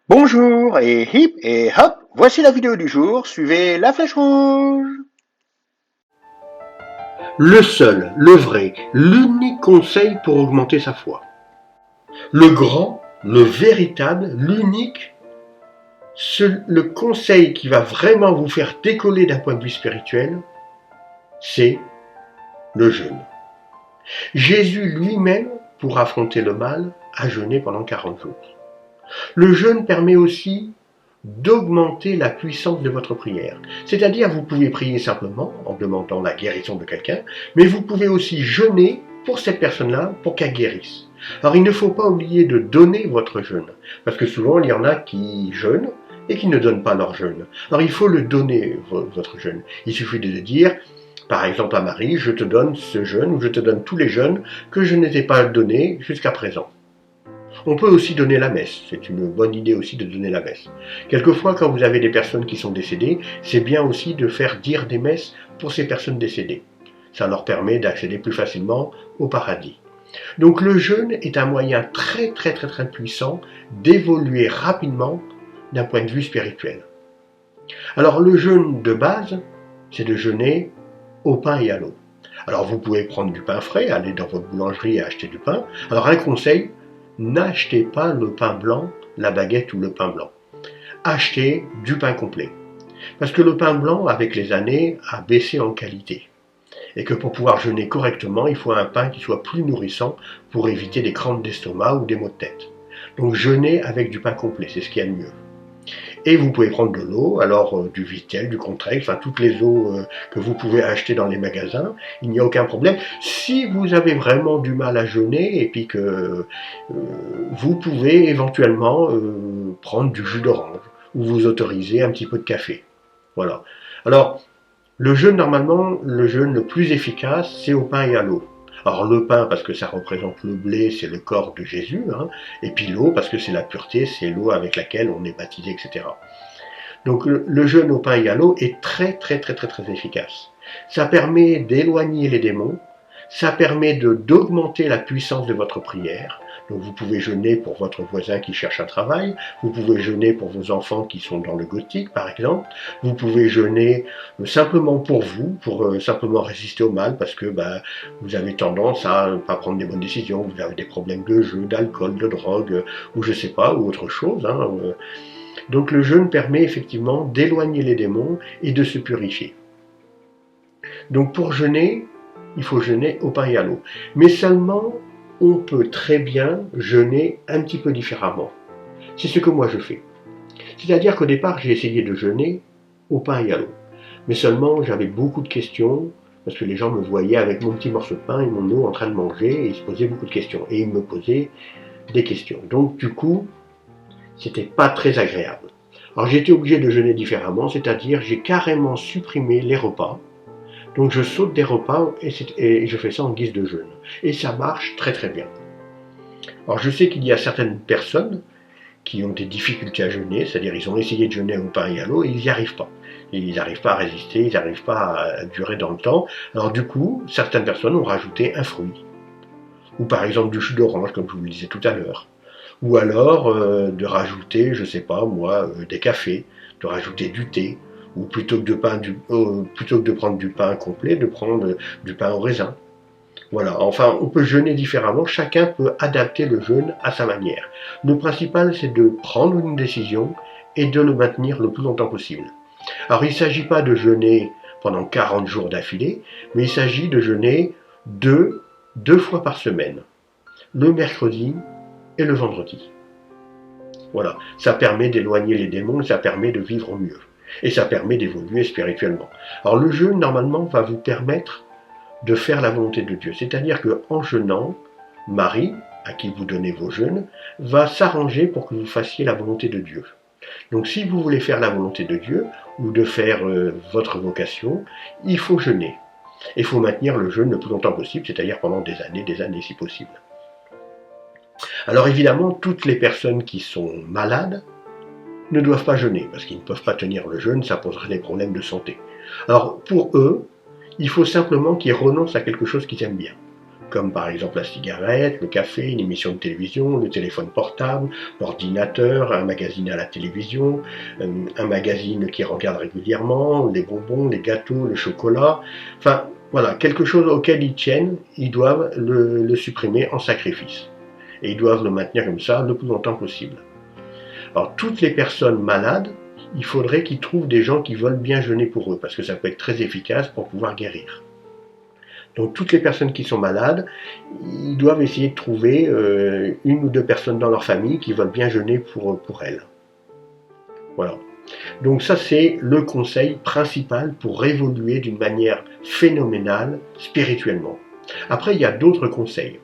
Bonjour et hip et hop, voici la vidéo du jour, suivez la flèche rouge. Le seul, le vrai, l'unique conseil pour augmenter sa foi. Le grand, le véritable, l'unique, le conseil qui va vraiment vous faire décoller d'un point de vue spirituel, c'est le jeûne. Jésus lui-même, pour affronter le mal, a jeûné pendant 40 jours. Le jeûne permet aussi d'augmenter la puissance de votre prière. C'est-à-dire, vous pouvez prier simplement en demandant la guérison de quelqu'un, mais vous pouvez aussi jeûner pour cette personne-là, pour qu'elle guérisse. Alors, il ne faut pas oublier de donner votre jeûne, parce que souvent, il y en a qui jeûnent et qui ne donnent pas leur jeûne. Alors, il faut le donner, votre jeûne. Il suffit de dire, par exemple à Marie, je te donne ce jeûne, ou je te donne tous les jeûnes que je n'étais pas donnés jusqu'à présent. On peut aussi donner la messe, c'est une bonne idée aussi de donner la messe. Quelquefois, quand vous avez des personnes qui sont décédées, c'est bien aussi de faire dire des messes pour ces personnes décédées. Ça leur permet d'accéder plus facilement au paradis. Donc le jeûne est un moyen très puissant d'évoluer rapidement d'un point de vue spirituel. Alors le jeûne de base, c'est de jeûner au pain et à l'eau. Alors vous pouvez prendre du pain frais, aller dans votre boulangerie et acheter du pain. Alors un conseil, n'achetez pas le pain blanc, la baguette ou le pain blanc. Achetez du pain complet. Parce que le pain blanc, avec les années, a baissé en qualité. Et que pour pouvoir jeûner correctement, il faut un pain qui soit plus nourrissant pour éviter des crampes d'estomac ou des maux de tête. Donc jeûnez avec du pain complet, c'est ce qu'il y a de mieux. Et vous pouvez prendre de l'eau, alors du Vitel, du Contrex, enfin toutes les eaux que vous pouvez acheter dans les magasins, il n'y a aucun problème. Si vous avez vraiment du mal à jeûner et puis que vous pouvez éventuellement prendre du jus d'orange ou vous autoriser un petit peu de café. Voilà. Alors, le jeûne, normalement, le jeûne le plus efficace, c'est au pain et à l'eau. Alors le pain parce que ça représente le blé, c'est le corps de Jésus, hein, et puis l'eau parce que c'est la pureté, c'est l'eau avec laquelle on est baptisé, etc. Donc le jeûne au pain et à l'eau est très efficace. Ça permet d'éloigner les démons, ça permet d'augmenter la puissance de votre prière. Donc vous pouvez jeûner pour votre voisin qui cherche un travail, vous pouvez jeûner pour vos enfants qui sont dans le gothique par exemple, vous pouvez jeûner simplement pour vous, pour simplement résister au mal parce que vous avez tendance à ne pas prendre des bonnes décisions, vous avez des problèmes de jeu, d'alcool, de drogue, ou je sais pas, ou autre chose. Donc le jeûne permet effectivement d'éloigner les démons et de se purifier. Donc pour jeûner, il faut jeûner au pain et à l'eau. Mais seulement, on peut très bien jeûner un petit peu différemment. C'est ce que moi je fais. C'est-à-dire qu'au départ, j'ai essayé de jeûner au pain et à l'eau. Mais seulement, j'avais beaucoup de questions, parce que les gens me voyaient avec mon petit morceau de pain et mon eau en train de manger, et ils se posaient beaucoup de questions. Et ils me posaient des questions. Donc du coup, c'était pas très agréable. Alors j'ai été obligé de jeûner différemment, c'est-à-dire j'ai carrément supprimé les repas. Donc je saute des repas et je fais ça en guise de jeûne. Et ça marche très bien. Alors je sais qu'il y a certaines personnes qui ont des difficultés à jeûner, c'est-à-dire ils ont essayé de jeûner au pain et à l'eau et ils n'y arrivent pas. Ils n'arrivent pas à résister, ils n'arrivent pas à durer dans le temps. Alors du coup, certaines personnes ont rajouté un fruit. Ou par exemple du jus d'orange, comme je vous le disais tout à l'heure. Ou alors de rajouter, je sais pas moi, des cafés, de rajouter du thé, ou plutôt que de prendre du pain complet, de prendre du pain au raisin. Voilà, enfin on peut jeûner différemment, chacun peut adapter le jeûne à sa manière. Le principal c'est de prendre une décision et de le maintenir le plus longtemps possible. Alors il ne s'agit pas de jeûner pendant 40 jours d'affilée, mais il s'agit de jeûner deux fois par semaine, le mercredi et le vendredi. Voilà, ça permet d'éloigner les démons, ça permet de vivre mieux. Et ça permet d'évoluer spirituellement. Alors le jeûne, normalement, va vous permettre de faire la volonté de Dieu. C'est-à-dire qu'en jeûnant, Marie, à qui vous donnez vos jeûnes, va s'arranger pour que vous fassiez la volonté de Dieu. Donc si vous voulez faire la volonté de Dieu, ou de faire votre vocation, il faut jeûner. Il faut maintenir le jeûne le plus longtemps possible, c'est-à-dire pendant des années si possible. Alors évidemment, toutes les personnes qui sont malades ne doivent pas jeûner, parce qu'ils ne peuvent pas tenir le jeûne, ça poserait des problèmes de santé. Alors pour eux, il faut simplement qu'ils renoncent à quelque chose qu'ils aiment bien, comme par exemple la cigarette, le café, une émission de télévision, le téléphone portable, l'ordinateur, un magazine à la télévision, un magazine qu'ils regardent régulièrement, les bonbons, les gâteaux, le chocolat, enfin voilà, quelque chose auquel ils tiennent, ils doivent le supprimer en sacrifice. Et ils doivent le maintenir comme ça le plus longtemps possible. Alors toutes les personnes malades, il faudrait qu'ils trouvent des gens qui veulent bien jeûner pour eux, parce que ça peut être très efficace pour pouvoir guérir. Donc toutes les personnes qui sont malades, ils doivent essayer de trouver une ou deux personnes dans leur famille qui veulent bien jeûner pour elles. Voilà. Donc ça c'est le conseil principal pour évoluer d'une manière phénoménale spirituellement. Après il y a d'autres conseils.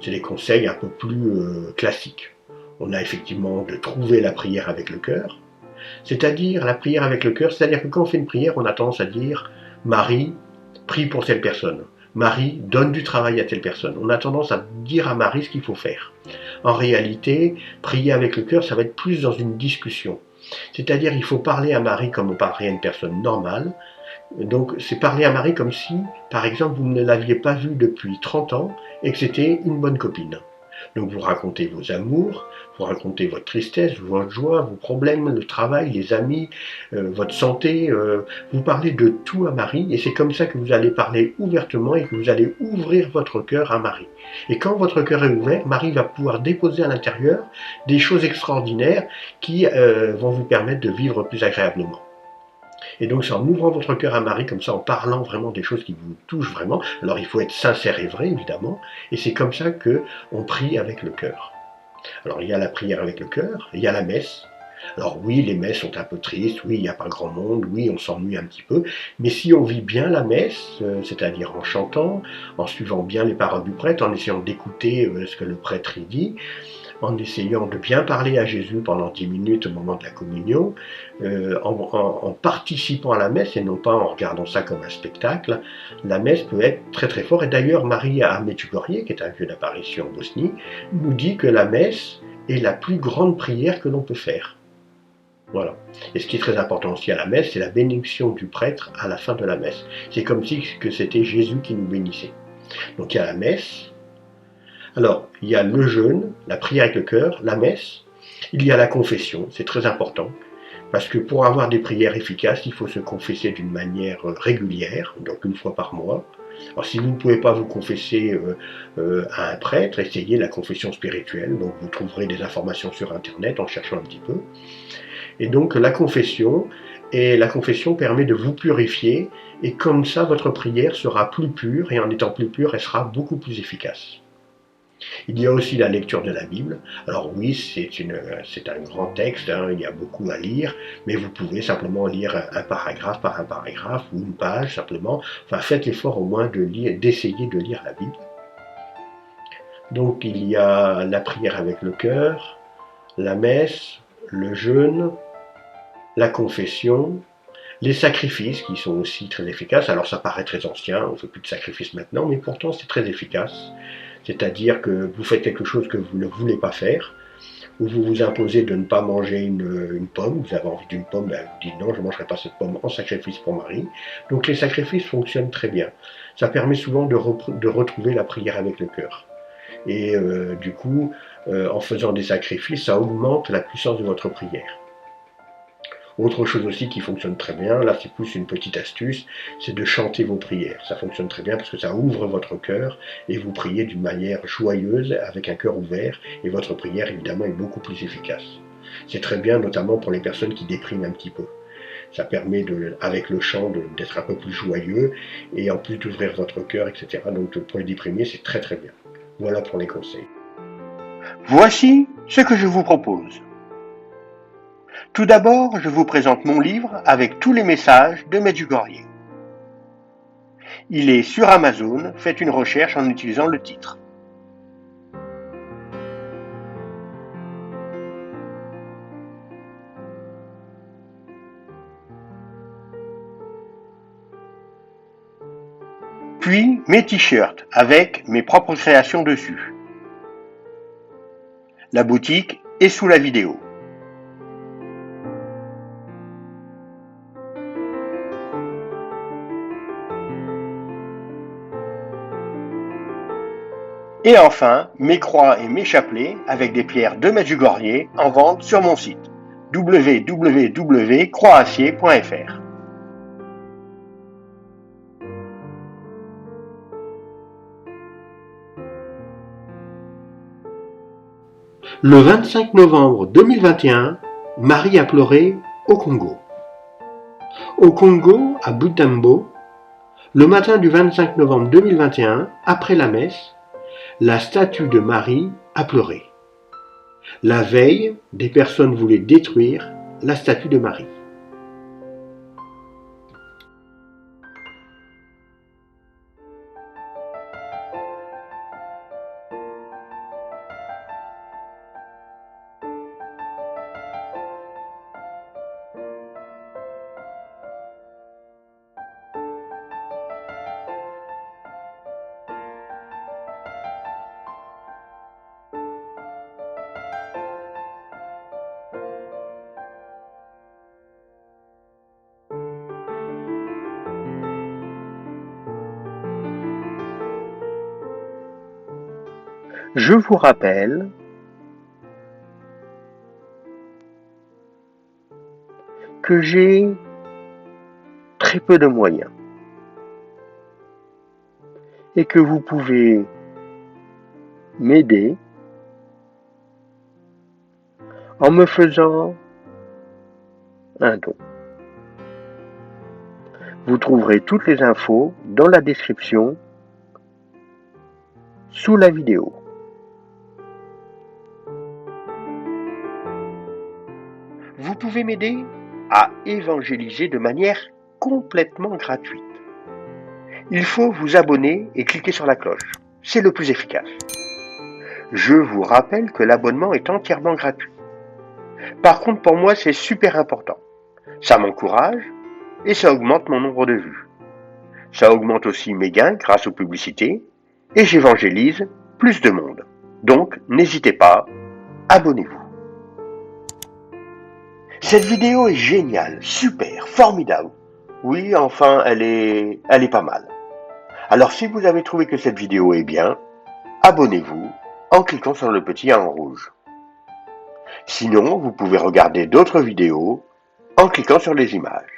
C'est des conseils un peu plus classiques. On a effectivement de trouver la prière avec le cœur. C'est-à-dire la prière avec le cœur, c'est-à-dire que quand on fait une prière, on a tendance à dire Marie, prie pour telle personne. Marie, donne du travail à telle personne. On a tendance à dire à Marie ce qu'il faut faire. En réalité, prier avec le cœur, ça va être plus dans une discussion. C'est-à-dire, il faut parler à Marie comme on parlerait à une personne normale. Donc, c'est parler à Marie comme si, par exemple, vous ne l'aviez pas vue depuis 30 ans et que c'était une bonne copine. Donc, vous racontez vos amours, vous racontez votre tristesse, votre joie, vos problèmes, le travail, les amis, votre santé. Vous parlez de tout à Marie et c'est comme ça que vous allez parler ouvertement et que vous allez ouvrir votre cœur à Marie. Et quand votre cœur est ouvert, Marie va pouvoir déposer à l'intérieur des choses extraordinaires qui vont vous permettre de vivre plus agréablement. Et donc c'est en ouvrant votre cœur à Marie, comme ça, en parlant vraiment des choses qui vous touchent vraiment. Alors il faut être sincère et vrai, évidemment, et c'est comme ça que on prie avec le cœur. Alors il y a la prière avec le cœur, il y a la messe. Alors oui, les messes sont un peu tristes, oui, il n'y a pas grand monde, oui, on s'ennuie un petit peu, mais si on vit bien la messe, c'est-à-dire en chantant, en suivant bien les paroles du prêtre, en essayant d'écouter ce que le prêtre y dit, en essayant de bien parler à Jésus pendant 10 minutes au moment de la communion, en participant à la messe et non pas en regardant ça comme un spectacle, la messe peut être très très fort. Et d'ailleurs, Marie à Medjugorje, qui est un lieu d'apparition en Bosnie, nous dit que la messe est la plus grande prière que l'on peut faire. Voilà. Et ce qui est très important aussi à la messe, c'est la bénédiction du prêtre à la fin de la messe. C'est comme si que c'était Jésus qui nous bénissait. Donc il y a la messe. Alors, il y a le jeûne, la prière avec le cœur, la messe, il y a la confession, c'est très important, parce que pour avoir des prières efficaces, il faut se confesser d'une manière régulière, donc une fois par mois. Alors si vous ne pouvez pas vous confesser à un prêtre, essayez la confession spirituelle, donc vous trouverez des informations sur internet en cherchant un petit peu. Et donc la confession permet de vous purifier, et comme ça votre prière sera plus pure, et en étant plus pure, elle sera beaucoup plus efficace. Il y a aussi la lecture de la Bible. Alors oui, c'est un grand texte, hein, il y a beaucoup à lire, mais vous pouvez simplement lire un paragraphe par un paragraphe ou une page simplement. Enfin, faites l'effort au moins d'essayer de lire la Bible. Donc il y a la prière avec le cœur, la messe, le jeûne, la confession, les sacrifices qui sont aussi très efficaces. Alors ça paraît très ancien, on ne fait plus de sacrifices maintenant, mais pourtant c'est très efficace. C'est-à-dire que vous faites quelque chose que vous ne voulez pas faire, ou vous vous imposez de ne pas manger une pomme, vous avez envie d'une pomme, ben vous dites non, je ne mangerai pas cette pomme en sacrifice pour Marie. Donc les sacrifices fonctionnent très bien. Ça permet souvent de retrouver la prière avec le cœur. Et du coup, en faisant des sacrifices, ça augmente la puissance de votre prière. Autre chose aussi qui fonctionne très bien, là c'est plus une petite astuce, c'est de chanter vos prières. Ça fonctionne très bien parce que ça ouvre votre cœur et vous priez d'une manière joyeuse, avec un cœur ouvert, et votre prière évidemment est beaucoup plus efficace. C'est très bien notamment pour les personnes qui dépriment un petit peu. Ça permet avec le chant d'être un peu plus joyeux et en plus d'ouvrir votre cœur, etc. Donc pour les déprimés, c'est très très bien. Voilà pour les conseils. Voici ce que je vous propose. Tout d'abord, je vous présente mon livre avec tous les messages de Medjugorje. Il est sur Amazon, faites une recherche en utilisant le titre. Puis mes t-shirts avec mes propres créations dessus. La boutique est sous la vidéo. Et enfin, mes croix et mes chapelets avec des pierres de Medjugorje en vente sur mon site www.croixacier.fr. Le 25 novembre 2021, Marie a pleuré au Congo. Au Congo, à Butembo, le matin du 25 novembre 2021, après la messe, la statue de Marie a pleuré. La veille, des personnes voulaient détruire la statue de Marie. Je vous rappelle que j'ai très peu de moyens et que vous pouvez m'aider en me faisant un don. Vous trouverez toutes les infos dans la description sous la vidéo. Vous pouvez m'aider à évangéliser de manière complètement gratuite. Il faut vous abonner et cliquer sur la cloche. C'est le plus efficace. Je vous rappelle que l'abonnement est entièrement gratuit. Par contre, pour moi, c'est super important. Ça m'encourage et ça augmente mon nombre de vues. Ça augmente aussi mes gains grâce aux publicités et j'évangélise plus de monde. Donc, n'hésitez pas, abonnez-vous. Cette vidéo est géniale, super, formidable. Oui, enfin, elle est pas mal. Alors, si vous avez trouvé que cette vidéo est bien, abonnez-vous en cliquant sur le petit en rouge. Sinon, vous pouvez regarder d'autres vidéos en cliquant sur les images.